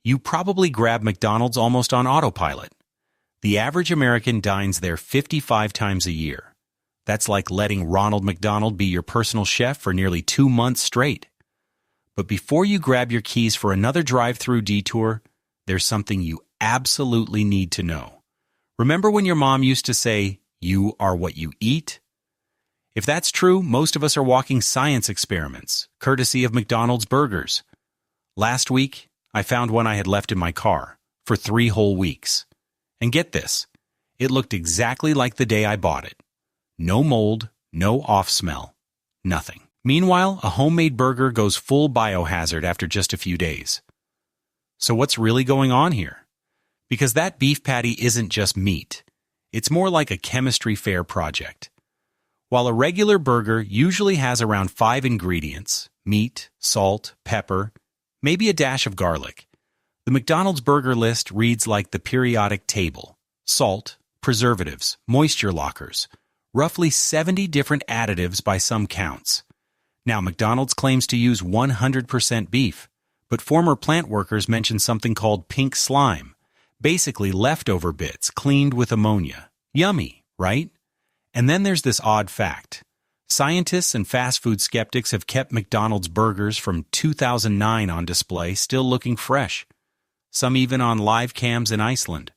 You probably grab McDonald's almost on autopilot. The average American dines there 55 times a year. That's like letting Ronald McDonald be your personal chef for nearly 2 months straight. But before you grab your keys for another drive-thru detour, there's something you absolutely need to know. Remember when your mom used to say, "You are what you eat"? If that's true, most of us are walking science experiments, courtesy of McDonald's burgers. Last week, I found one I had left in my car for 3 whole weeks. And get this, it looked exactly like the day I bought it. No mold, no off smell, nothing. Meanwhile, a homemade burger goes full biohazard after just a few days. So what's really going on here? Because that beef patty isn't just meat. It's more like a chemistry fair project. While a regular burger usually has around 5 ingredients, meat, salt, pepper, maybe a dash of garlic, the McDonald's burger list reads like the periodic table. Salt, preservatives, moisture lockers, roughly 70 different additives by some counts. Now, McDonald's claims to use 100% beef, but former plant workers mention something called pink slime, basically leftover bits cleaned with ammonia. Yummy, right? And then there's this odd fact. Scientists and fast food skeptics have kept McDonald's burgers from 2009 on display still looking fresh, some even on live cams in Iceland.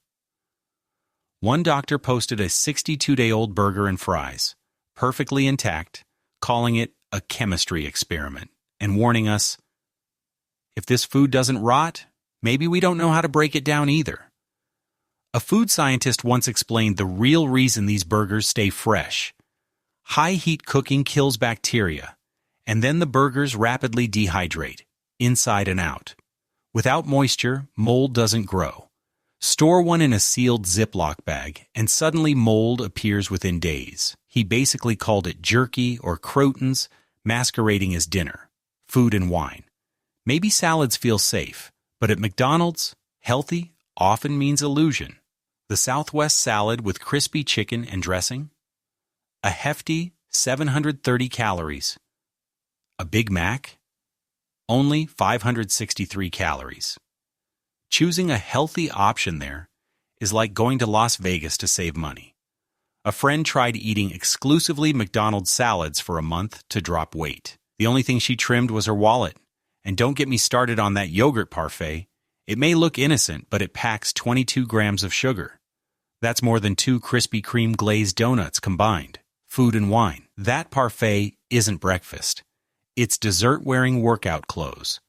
One doctor posted a 62-day-old burger and fries, perfectly intact, calling it a chemistry experiment, and warning us, if this food doesn't rot, maybe we don't know how to break it down either. A food scientist once explained the real reason these burgers stay fresh. High-heat cooking kills bacteria, and then the burgers rapidly dehydrate, inside and out. Without moisture, mold doesn't grow. Store one in a sealed Ziploc bag, and suddenly mold appears within days. He basically called it jerky or croutons, masquerading as dinner, food and wine. Maybe salads feel safe, but at McDonald's, healthy often means illusion. The Southwest salad with crispy chicken and dressing? A hefty 730 calories. A Big Mac? Only 563 calories. Choosing a healthy option there is like going to Las Vegas to save money. A friend tried eating exclusively McDonald's salads for a month to drop weight. The only thing she trimmed was her wallet. And don't get me started on that yogurt parfait. It may look innocent, but it packs 22 grams of sugar. That's more than 2 Krispy Kreme glazed donuts combined. Food and wine. That parfait isn't breakfast. It's dessert-wearing workout clothes.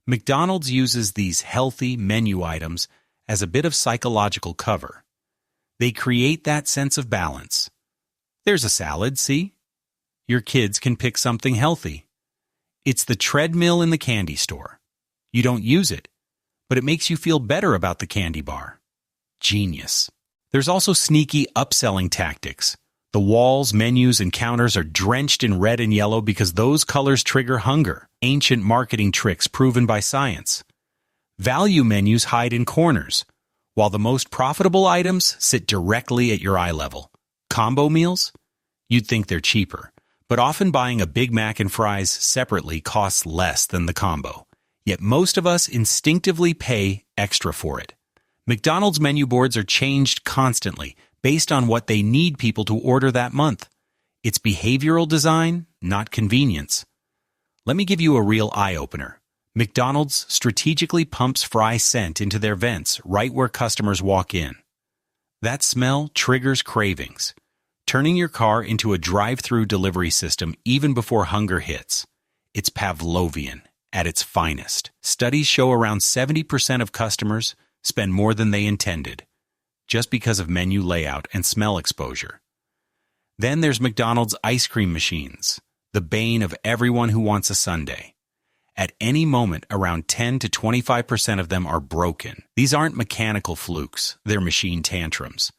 McDonald's uses these healthy menu items as a bit of psychological cover. They create that sense of balance. There's a salad, see? Your kids can pick something healthy. It's the treadmill in the candy store. You don't use it, but it makes you feel better about the candy bar. Genius. There's also sneaky upselling tactics. The walls, menus, and counters are drenched in red and yellow because those colors trigger hunger. Ancient marketing tricks proven by science. Value menus hide in corners, while the most profitable items sit directly at your eye level. Combo meals? You'd think they're cheaper, but often buying a Big Mac and fries separately costs less than the combo. Yet most of us instinctively pay extra for it. McDonald's menu boards are changed constantly, based on what they need people to order that month. It's behavioral design, not convenience. Let me give you a real eye-opener. McDonald's strategically pumps fry scent into their vents right where customers walk in. That smell triggers cravings, turning your car into a drive-thru delivery system even before hunger hits. It's Pavlovian at its finest. Studies show around 70% of customers spend more than they intended, just because of menu layout and smell exposure. Then there's McDonald's ice cream machines, the bane of everyone who wants a sundae. At any moment, around 10 to 25% of them are broken. These aren't mechanical flukes, they're machine tantrums.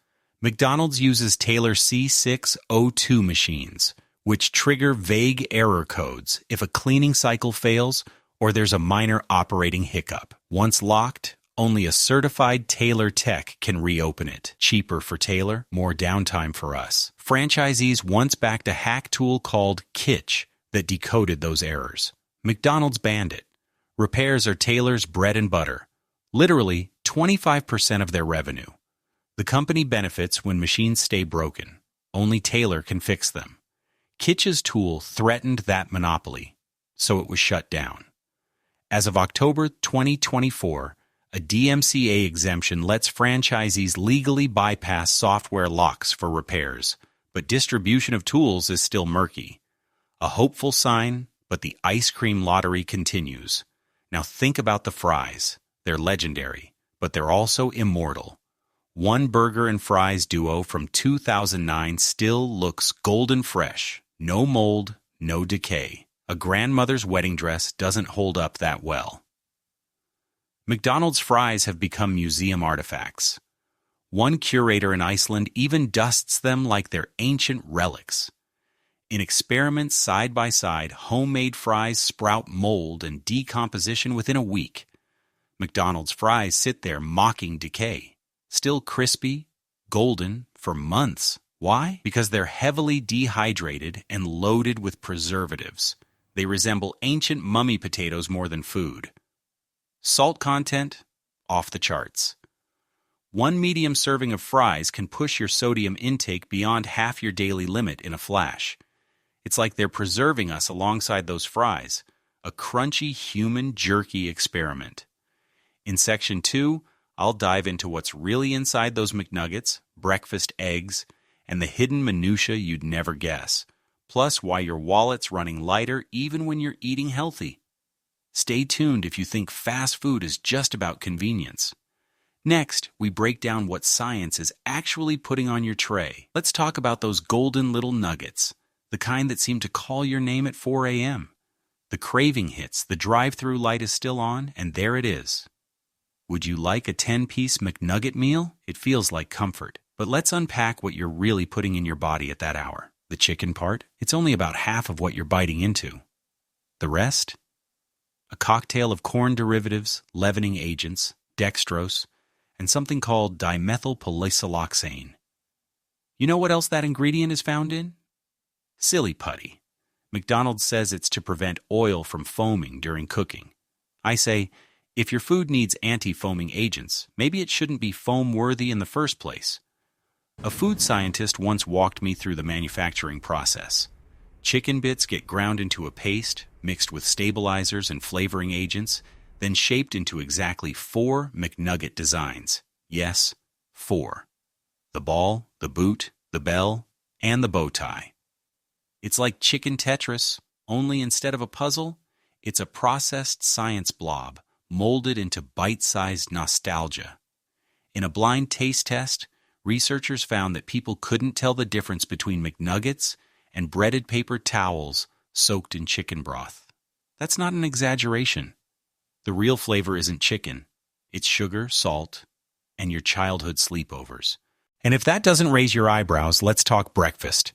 McDonald's uses Taylor C602 machines, which trigger vague error codes if a cleaning cycle fails or there's a minor operating hiccup. Once locked, only a certified Taylor tech can reopen it. Cheaper for Taylor, more downtime for us. Franchisees once backed a hack tool called Kitch that decoded those errors. McDonald's banned it. Repairs are Taylor's bread and butter. literally 25% of their revenue. The company benefits when machines stay broken. Only Taylor can fix them. Kitch's tool threatened that monopoly, so it was shut down. As of October 2024, a DMCA exemption lets franchisees legally bypass software locks for repairs, but distribution of tools is still murky. A hopeful sign, but the ice cream lottery continues. Now think about the fries. They're legendary, but they're also immortal. One burger and fries duo from 2009 still looks golden fresh. No mold, no decay. A grandmother's wedding dress doesn't hold up that well. McDonald's fries have become museum artifacts. One curator in Iceland even dusts them like they're ancient relics. In experiments side by side, homemade fries sprout mold and decomposition within a week. McDonald's fries sit there mocking decay, still crispy, golden, for months. Why? Because they're heavily dehydrated and loaded with preservatives. They resemble ancient mummy potatoes more than food. Salt content? Off the charts. One medium serving of fries can push your sodium intake beyond half your daily limit in a flash. It's like they're preserving us alongside those fries, a crunchy human jerky experiment. In Section 2, I'll dive into what's really inside those McNuggets, breakfast eggs, and the hidden minutia you'd never guess, plus why your wallet's running lighter even when you're eating healthy. Stay tuned if you think fast food is just about convenience. Next, we break down what science is actually putting on your tray. Let's talk about those golden little nuggets, the kind that seem to call your name at 4 a.m. The craving hits, the drive-thru light is still on, and there it is. Would you like a 10-piece McNugget meal? It feels like comfort. But let's unpack what you're really putting in your body at that hour. The chicken part? It's only about half of what you're biting into. The rest? A cocktail of corn derivatives, leavening agents, dextrose, and something called dimethylpolysiloxane. You know what else that ingredient is found in? Silly putty. McDonald's says it's to prevent oil from foaming during cooking. I say, if your food needs anti-foaming agents, maybe it shouldn't be foam-worthy in the first place. A food scientist once walked me through the manufacturing process. Chicken bits get ground into a paste, mixed with stabilizers and flavoring agents, then shaped into exactly 4 McNugget designs. Yes, 4. The ball, the boot, the bell, and the bow tie. It's like chicken Tetris, only instead of a puzzle, it's a processed science blob molded into bite-sized nostalgia. In a blind taste test, researchers found that people couldn't tell the difference between McNuggets and breaded paper towels soaked in chicken broth. That's not an exaggeration. The real flavor isn't chicken. It's sugar, salt, and your childhood sleepovers. And if that doesn't raise your eyebrows, let's talk breakfast.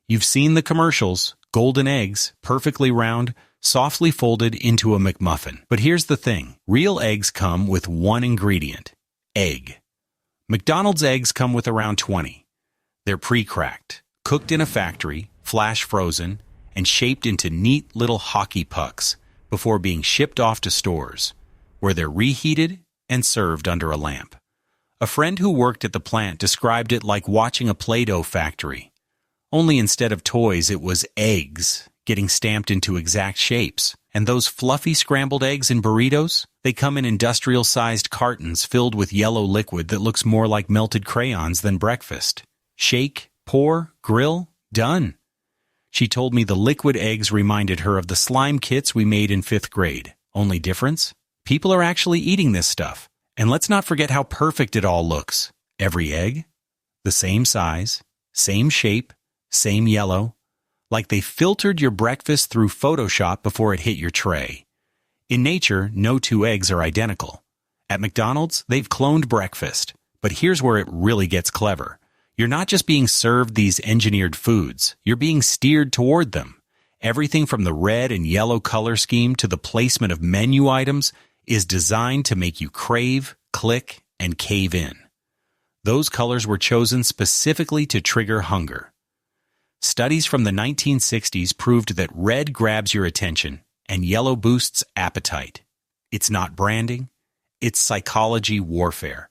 You've seen the commercials, golden eggs, perfectly round, softly folded into a McMuffin. But here's the thing. Real eggs come with one ingredient, egg. McDonald's eggs come with around 20. They're pre-cracked, cooked in a factory, flash frozen, and shaped into neat little hockey pucks before being shipped off to stores, where they're reheated and served under a lamp. A friend who worked at the plant described it like watching a Play-Doh factory. Only instead of toys, it was eggs getting stamped into exact shapes. And those fluffy scrambled eggs in burritos? They come in industrial-sized cartons filled with yellow liquid that looks more like melted crayons than breakfast. Shake, pour, grill, done. She told me the liquid eggs reminded her of the slime kits we made in 5th grade. Only difference? People are actually eating this stuff. And let's not forget how perfect it all looks. Every egg, the same size, same shape, same yellow, like they filtered your breakfast through Photoshop before it hit your tray. In nature, no 2 eggs are identical. At McDonald's, they've cloned breakfast. But here's where it really gets clever. You're not just being served these engineered foods, you're being steered toward them. Everything from the red and yellow color scheme to the placement of menu items is designed to make you crave, click, and cave in. Those colors were chosen specifically to trigger hunger. Studies from the 1960s proved that red grabs your attention and yellow boosts appetite. It's not branding, It's psychology warfare.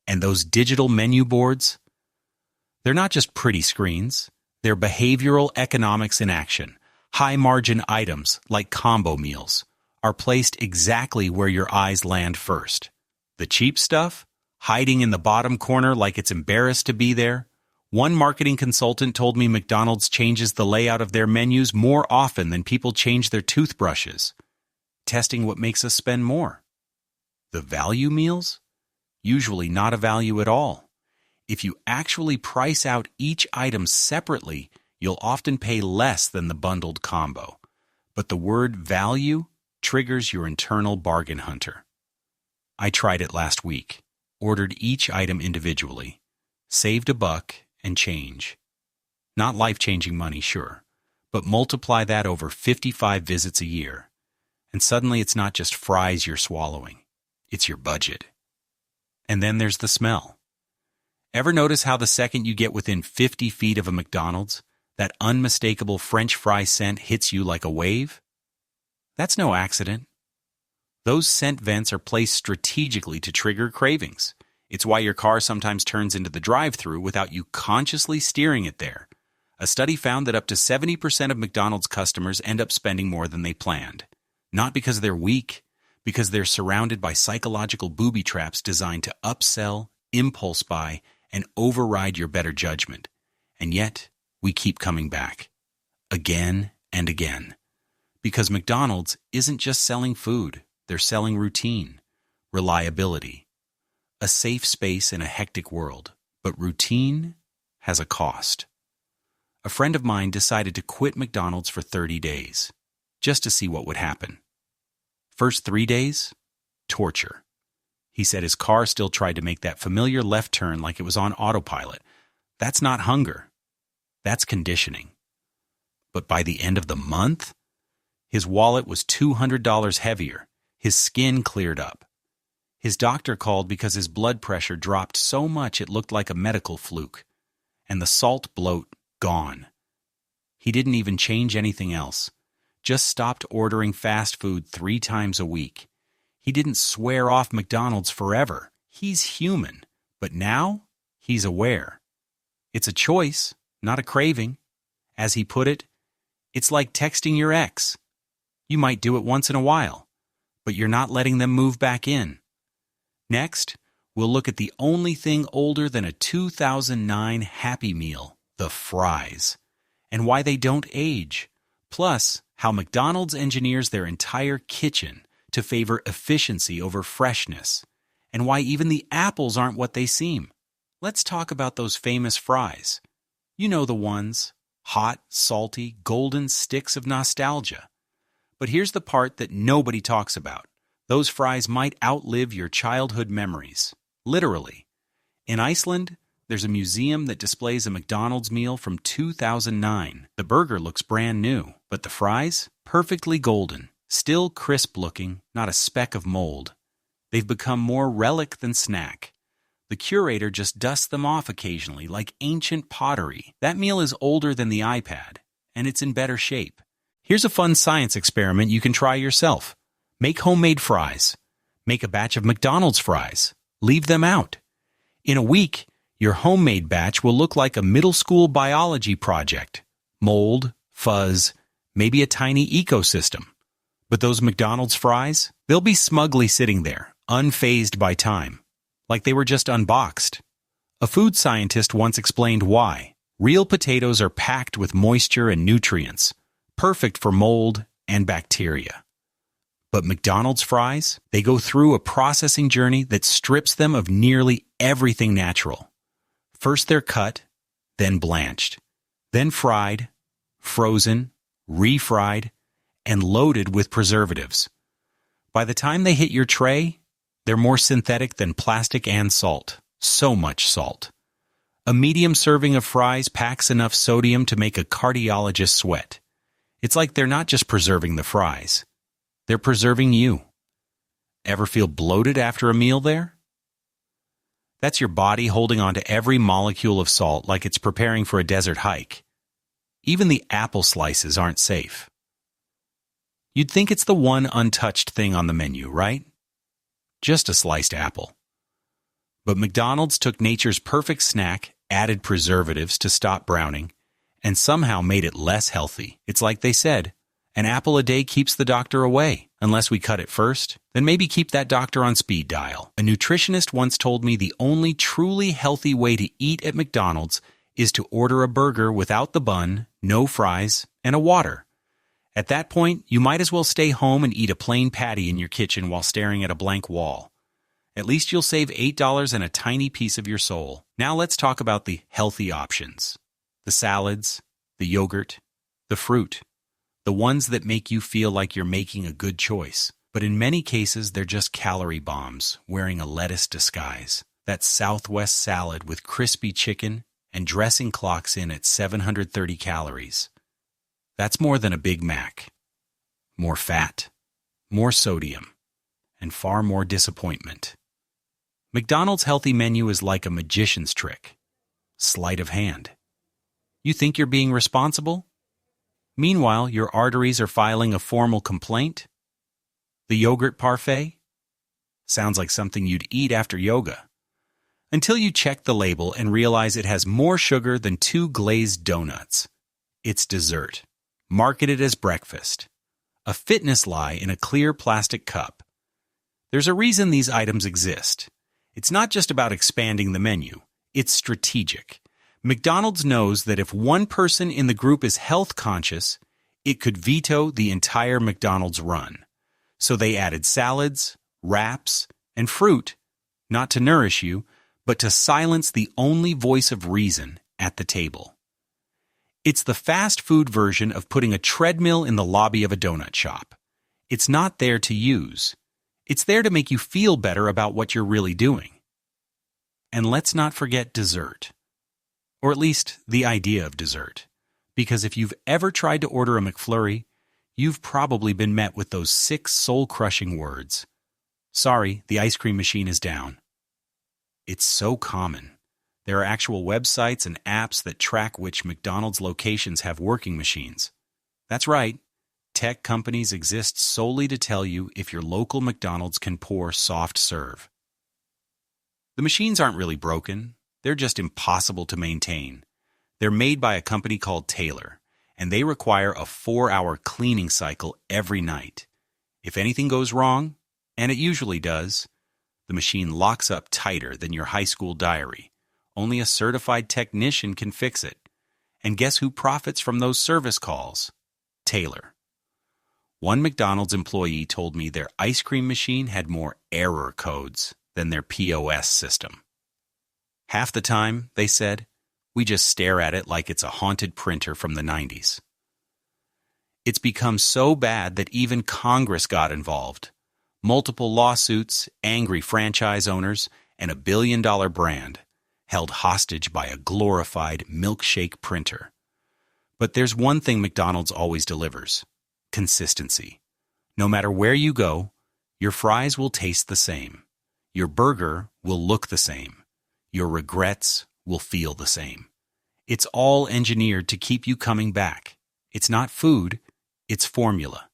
And those digital menu boards, they're not just pretty screens. They're behavioral economics in action. High-margin items, like combo meals, are placed exactly where your eyes land first. The cheap stuff, hiding in the bottom corner like it's embarrassed to be there. One marketing consultant told me McDonald's changes the layout of their menus more often than people change their toothbrushes, testing what makes us spend more. The value meals? Usually not a value at all. If you actually price out each item separately, you'll often pay less than the bundled combo. But the word value triggers your internal bargain hunter. I tried it last week, ordered each item individually, saved $1 and change. Not life-changing money, sure, but multiply that over 55 visits a year, and suddenly it's not just fries you're swallowing, it's your budget. And then there's the smell. Ever notice how the second you get within 50 feet of a McDonald's, that unmistakable French fry scent hits you like a wave? That's no accident. Those scent vents are placed strategically to trigger cravings. It's why your car sometimes turns into the drive-thru without you consciously steering it there. A study found that up to 70% of McDonald's customers end up spending more than they planned. Not because they're weak, because they're surrounded by psychological booby traps designed to upsell, impulse buy, and override your better judgment. And yet, we keep coming back. Again and again. Because McDonald's isn't just selling food, they're selling routine, reliability, a safe space in a hectic world. But routine has a cost. A friend of mine decided to quit McDonald's for 30 days, just to see what would happen. First 3 days, torture. He said his car still tried to make that familiar left turn like it was on autopilot. That's not hunger. That's conditioning. But by the end of the month, his wallet was $200 heavier. His skin cleared up. His doctor called because his blood pressure dropped so much it looked like a medical fluke. And the salt bloat gone. He didn't even change anything else. Just stopped ordering fast food 3 times a week. He didn't swear off McDonald's forever. He's human. But now, he's aware. It's a choice, not a craving. As he put it, it's like texting your ex. You might do it once in a while, but you're not letting them move back in. Next, we'll look at the only thing older than a 2009 Happy Meal, the fries, and why they don't age. Plus, how McDonald's engineers their entire kitchen to favor efficiency over freshness, and why even the apples aren't what they seem. Let's talk about those famous fries. You know the ones, hot, salty, golden sticks of nostalgia. But here's the part that nobody talks about. Those fries might outlive your childhood memories. Literally. In Iceland, there's a museum that displays a McDonald's meal from 2009. The burger looks brand new, but the fries? Perfectly golden. Still crisp-looking, not a speck of mold. They've become more relic than snack. The curator just dusts them off occasionally, like ancient pottery. That meal is older than the iPad, and it's in better shape. Here's a fun science experiment you can try yourself. Make homemade fries. Make a batch of McDonald's fries. Leave them out. In a week, your homemade batch will look like a middle school biology project. Mold, fuzz, maybe a tiny ecosystem. But those McDonald's fries, they'll be smugly sitting there, unfazed by time, like they were just unboxed. A food scientist once explained why. Real potatoes are packed with moisture and nutrients, perfect for mold and bacteria. But McDonald's fries, they go through a processing journey that strips them of nearly everything natural. First they're cut, then blanched, then fried, frozen, refried, and loaded with preservatives. By the time they hit your tray, they're more synthetic than plastic and salt. So much salt. A medium serving of fries packs enough sodium to make a cardiologist sweat. It's like they're not just preserving the fries. They're preserving you. Ever feel bloated after a meal there? That's your body holding on to every molecule of salt like it's preparing for a desert hike. Even the apple slices aren't safe. You'd think it's the one untouched thing on the menu, right? just a sliced apple. But McDonald's took nature's perfect snack, added preservatives to stop browning, and somehow made it less healthy. It's like they said, an apple a day keeps the doctor away. Unless we cut it first, then maybe keep that doctor on speed dial. A nutritionist once told me the only truly healthy way to eat at McDonald's is to order a burger without the bun, no fries, and a water. At that point, you might as well stay home and eat a plain patty in your kitchen while staring at a blank wall. At least you'll save $8 and a tiny piece of your soul. Now let's talk about the healthy options. The salads, the yogurt, the fruit. The ones that make you feel like you're making a good choice. But in many cases, they're just calorie bombs wearing a lettuce disguise. That Southwest salad with crispy chicken and dressing clocks in at 730 calories. That's more than a Big Mac. More fat, more sodium, and far more disappointment. McDonald's healthy menu is like a magician's trick. Sleight of hand. You think you're being responsible? Meanwhile, your arteries are filing a formal complaint? The yogurt parfait? Sounds like something you'd eat after yoga. Until you check the label and realize it has more sugar than 2 glazed donuts. It's dessert, marketed as breakfast. A fitness lie in a clear plastic cup. There's a reason these items exist. It's not just about expanding the menu. It's strategic. McDonald's knows that if one person in the group is health conscious, it could veto the entire McDonald's run. So they added salads, wraps, and fruit, not to nourish you, but to silence the only voice of reason at the table. It's the fast food version of putting a treadmill in the lobby of a donut shop. It's not there to use. It's there to make you feel better about what you're really doing. And let's not forget dessert. Or at least the idea of dessert. Because if you've ever tried to order a McFlurry, you've probably been met with those 6 soul-crushing words. Sorry, the ice cream machine is down. It's so common. There are actual websites and apps that track which McDonald's locations have working machines. That's right. Tech companies exist solely to tell you if your local McDonald's can pour soft serve. The machines aren't really broken. They're just impossible to maintain. They're made by a company called Taylor, and they require a 4-hour cleaning cycle every night. If anything goes wrong, and it usually does, the machine locks up tighter than your high school diary. Only a certified technician can fix it. And guess who profits from those service calls? Taylor. One McDonald's employee told me their ice cream machine had more error codes than their POS system. Half the time, they said, we just stare at it like it's a haunted printer from the 90s. It's become so bad that even Congress got involved. Multiple lawsuits, angry franchise owners, and a billion-dollar brand held hostage by a glorified milkshake printer. But there's one thing McDonald's always delivers: consistency. No matter where you go, your fries will taste the same. Your burger will look the same. Your regrets will feel the same. It's all engineered to keep you coming back. It's not food, it's formula.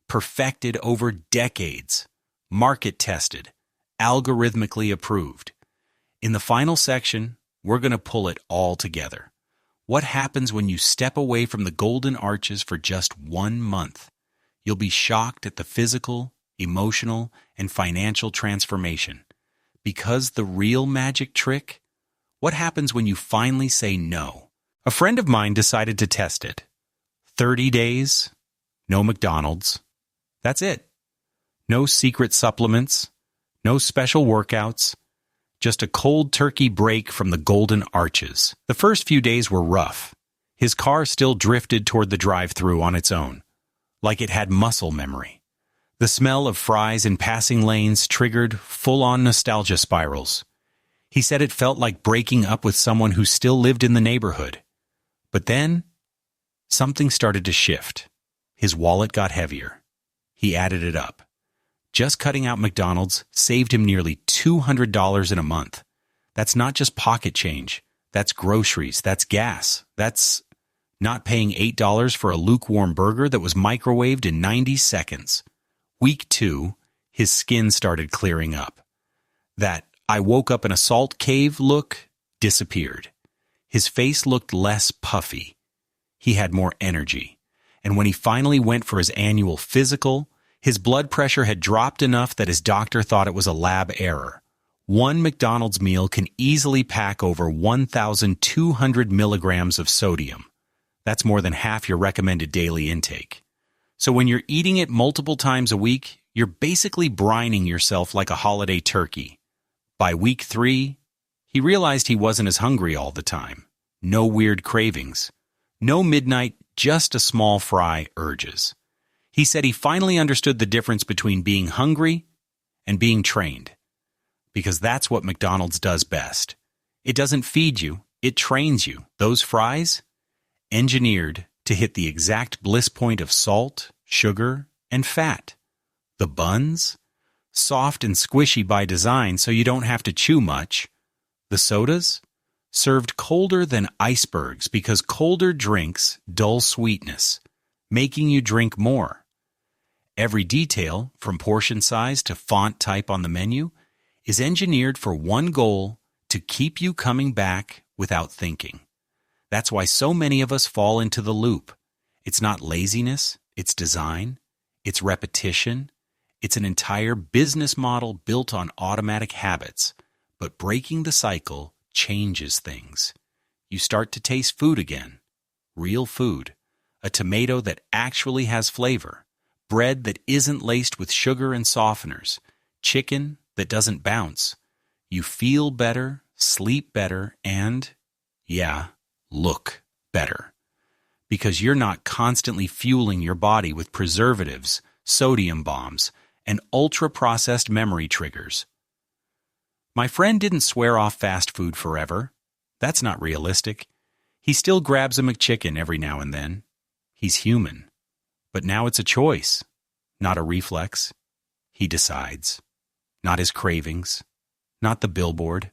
Perfected over decades. Market-tested. Algorithmically approved. In the final section, we're going to pull it all together. What happens when you step away from the golden arches for just 1 month? You'll be shocked at the physical, emotional, and financial transformation. Because the real magic trick? What happens when you finally say no? A friend of mine decided to test it. 30 days, no McDonald's. That's it. No secret supplements, no special workouts, just a cold turkey break from the golden arches. The first few days were rough. His car still drifted toward the drive-thru on its own, like it had muscle memory. The smell of fries in passing lanes triggered full-on nostalgia spirals. He said it felt like breaking up with someone who still lived in the neighborhood. But then, something started to shift. His wallet got heavier. He added it up. Just cutting out McDonald's saved him nearly $200 in a month. That's not just pocket change. That's groceries. That's gas. That's not paying $8 for a lukewarm burger that was microwaved in 90 seconds. Week 2, his skin started clearing up. That "I woke up in a salt cave" look disappeared. His face looked less puffy. He had more energy. And when he finally went for his annual physical, his blood pressure had dropped enough that his doctor thought it was a lab error. One McDonald's meal can easily pack over 1,200 milligrams of sodium. That's more than half your recommended daily intake. So when you're eating it multiple times a week, you're basically brining yourself like a holiday turkey. By week 3, he realized he wasn't as hungry all the time. No weird cravings. No midnight, just a small fry urges. He said he finally understood the difference between being hungry and being trained. Because that's what McDonald's does best. It doesn't feed you, it trains you. Those fries? Engineered to hit the exact bliss point of salt, sugar, and fat. The buns? Soft and squishy by design so you don't have to chew much. The sodas? Served colder than icebergs because colder drinks dull sweetness, making you drink more. Every detail, from portion size to font type on the menu, is engineered for one goal: to keep you coming back without thinking. That's why so many of us fall into the loop. It's not laziness, it's design, it's repetition, it's an entire business model built on automatic habits. But breaking the cycle changes things. You start to taste food again. Real food. A tomato that actually has flavor. Bread that isn't laced with sugar and softeners. Chicken that doesn't bounce. You feel better, sleep better, and, yeah, look better. Because you're not constantly fueling your body with preservatives, sodium bombs, and ultra-processed memory triggers. My friend didn't swear off fast food forever. That's not realistic. He still grabs a McChicken every now and then. He's human. But now it's a choice, not a reflex. He decides. Not his cravings, not the billboard,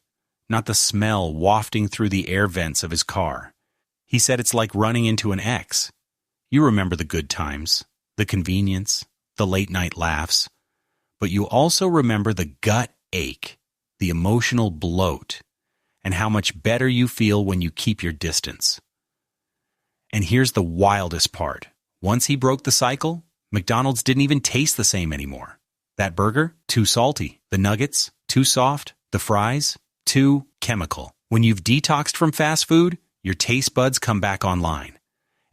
not the smell wafting through the air vents of his car. He said it's like running into an ex. You remember the good times, the convenience, the late-night laughs. But you also remember the gut ache, the emotional bloat, and how much better you feel when you keep your distance. And here's the wildest part. Once he broke the cycle, McDonald's didn't even taste the same anymore. That burger? Too salty. The nuggets? Too soft. The fries? Too chemical. When you've detoxed from fast food, your taste buds come back online.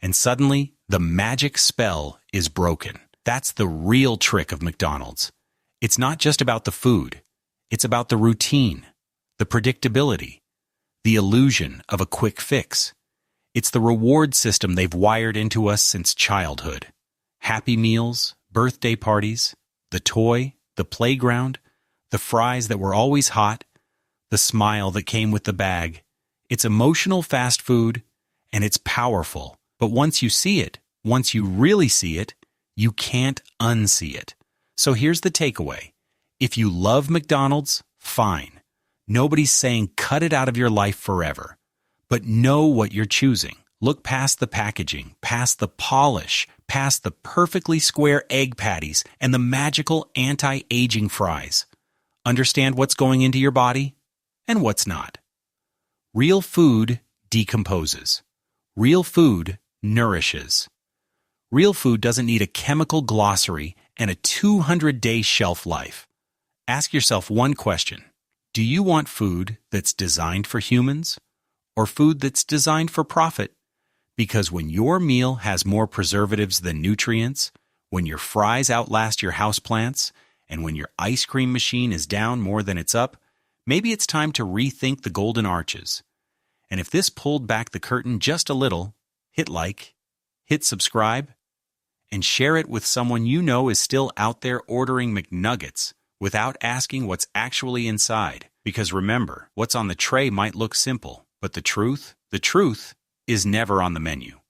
And suddenly, the magic spell is broken. That's the real trick of McDonald's. It's not just about the food. It's about the routine, the predictability, the illusion of a quick fix. It's the reward system they've wired into us since childhood. Happy meals, birthday parties, the toy, the playground, the fries that were always hot, the smile that came with the bag. It's emotional fast food, and it's powerful. But once you see it, once you really see it, you can't unsee it. So here's the takeaway. If you love McDonald's, fine. Nobody's saying cut it out of your life forever. But know what you're choosing. Look past the packaging, past the polish, past the perfectly square egg patties and the magical anti-aging fries. Understand what's going into your body and what's not. Real food decomposes. Real food nourishes. Real food doesn't need a chemical glossary and a 200-day shelf life. Ask yourself one question. Do you want food that's designed for humans or food that's designed for profit? Because when your meal has more preservatives than nutrients, when your fries outlast your houseplants, and when your ice cream machine is down more than it's up, maybe it's time to rethink the golden arches. And if this pulled back the curtain just a little, hit like, hit subscribe, and share it with someone you know is still out there ordering McNuggets without asking what's actually inside. Because remember, what's on the tray might look simple, but the truth is never on the menu.